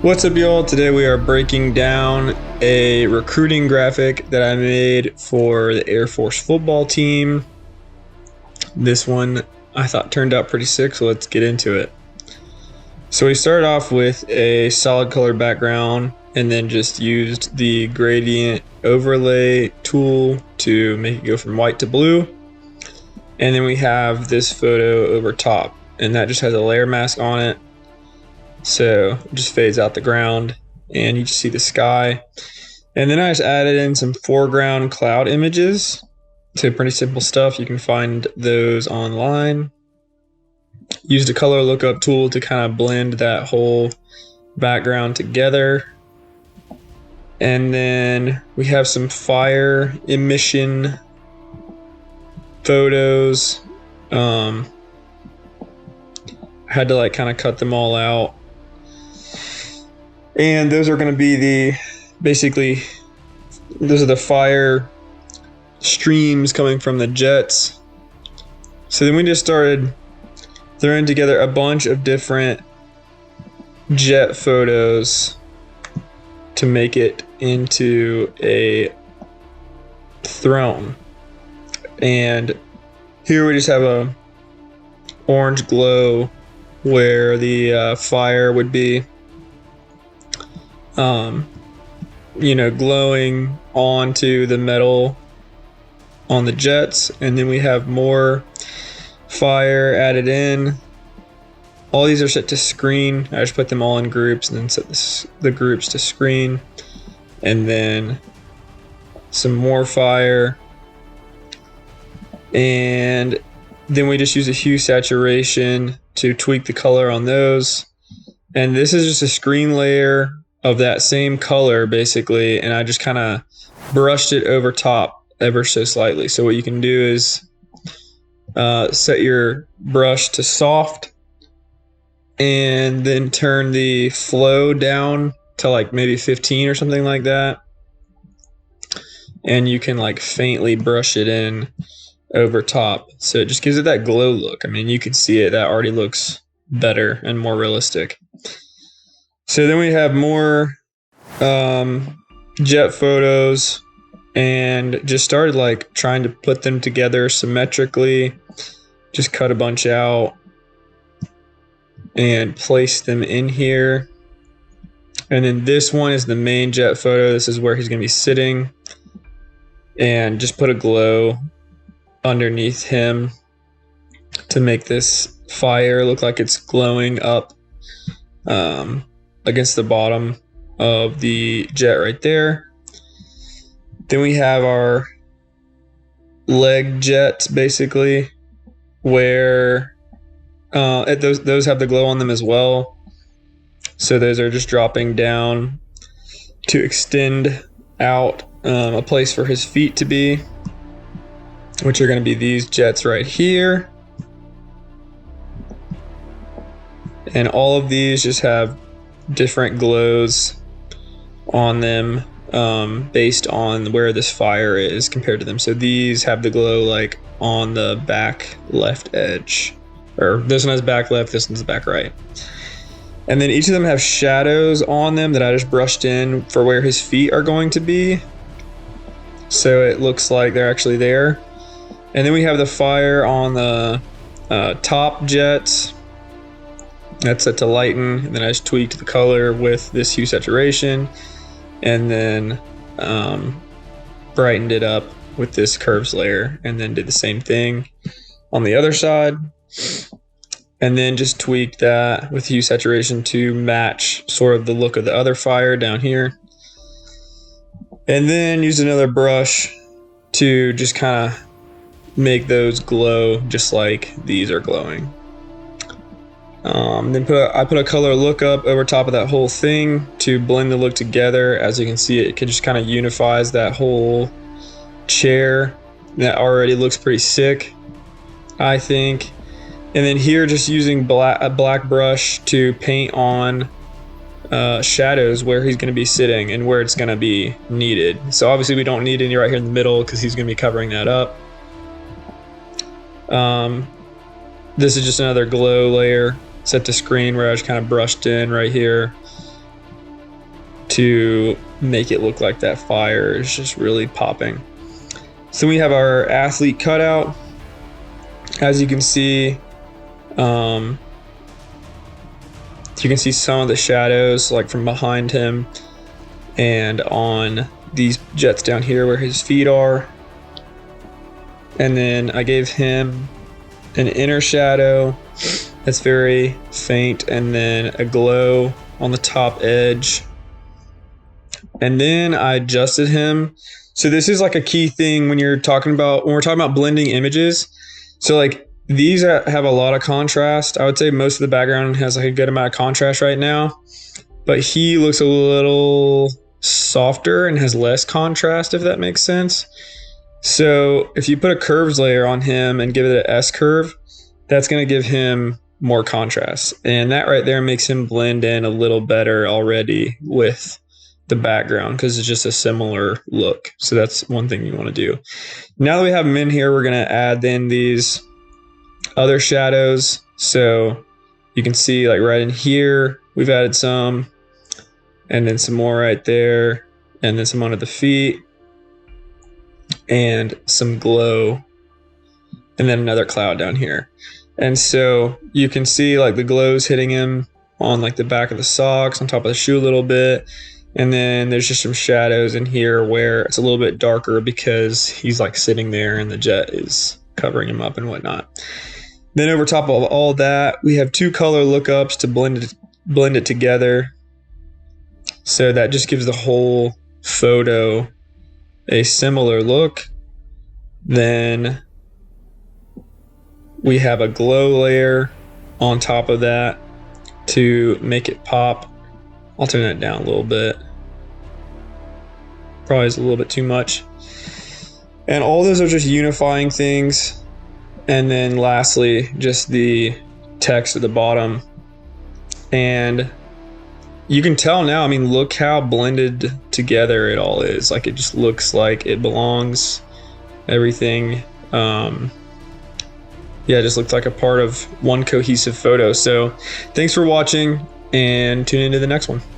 What's up, y'all? Today we are breaking down a recruiting graphic that I made for the Air Force football team. This one I thought turned out pretty sick, so let's get into it. So we started off with a solid color background and then just used the gradient overlay tool to make it go from white to blue. And then we have this photo over top, and that just has a layer mask on it. So it just fades out the ground and you just see the sky. And then I just added in some foreground cloud images. So pretty simple stuff. You can find those online. Used a color lookup tool to kind of blend that whole background together. And then we have some fire emission photos. I had to kind of cut them all out. And those are going to be those are the fire streams coming from the jets. So then we just started throwing together a bunch of different jet photos to make it into a throne. And here we just have a orange glow where the fire would be glowing onto the metal on the jets. And then we have more fire added in. All these are set to screen. I just put them all in groups and then set the groups to screen. And then some more fire. And then we just use a hue saturation to tweak the color on those. And this is just a screen layer of that same color basically, and I just kind of brushed it over top ever so slightly. So what you can do is set your brush to soft and then turn the flow down to maybe 15 or something like that, and you can faintly brush it in over top, so it just gives it that glow look. I mean, you can see it, that already looks better and more realistic. So then we have more jet photos, and just started trying to put them together symmetrically. Just cut a bunch out and place them in here. And then this one is the main jet photo. This is where he's going to be sitting, and just put a glow underneath him to make this fire look like it's glowing up against the bottom of the jet right there. Then we have our leg jets basically, where those have the glow on them as well. So those are just dropping down to extend out a place for his feet to be, which are going to be these jets right here. And all of these just have different glows on them based on where this fire is compared to them. So these have the glow on the back left edge, or this one has back left, this one's back right. And then each of them have shadows on them that I just brushed in for where his feet are going to be, so it looks like they're actually there. And then we have the fire on the top jets. That's set to lighten, and then I just tweaked the color with this hue saturation, and then brightened it up with this curves layer, and then did the same thing on the other side, and then just tweaked that with hue saturation to match sort of the look of the other fire down here, and then used another brush to just kind of make those glow just like these are glowing. Then I put a color lookup over top of that whole thing to blend the look together. As you can see, it just kind of unifies that whole chair. That already looks pretty sick, I think. And then here, just using a black brush to paint on shadows where he's going to be sitting and where it's going to be needed. So obviously we don't need any right here in the middle because he's going to be covering that up. This is just another glow layer set to screen where I just kind of brushed in right here to make it look like that fire is just really popping. So we have our athlete cutout. As you can see, you can see some of the shadows like from behind him and on these jets down here where his feet are. And then I gave him an inner shadow that's very faint, and then a glow on the top edge. And then I adjusted him. So this is like a key thing when we're talking about blending images. So like these have a lot of contrast. I would say most of the background has like a good amount of contrast right now, but he looks a little softer and has less contrast, if that makes sense. So if you put a curves layer on him and give it an S curve, that's going to give him more contrast. And that right there makes him blend in a little better already with the background because it's just a similar look. So that's one thing you want to do. Now that we have him in here, we're going to add then these other shadows. So you can see like right in here, we've added some, and then some more right there, and then some under the feet, and some glow, and then another cloud down here. And so you can see like the glow's hitting him on like the back of the socks, on top of the shoe a little bit. And then there's just some shadows in here where it's a little bit darker because he's like sitting there and the jet is covering him up and whatnot. Then over top of all that, we have two color lookups to blend it together. So that just gives the whole photo a similar look. Then we have a glow layer on top of that to make it pop. I'll turn that down a little bit. Probably is a little bit too much. And all those are just unifying things. And then lastly, just the text at the bottom. And you can tell now, I mean, look how blended together it all is. Like it just looks like it belongs. Everything. Yeah, it just looks like a part of one cohesive photo. So thanks for watching, and tune into the next one.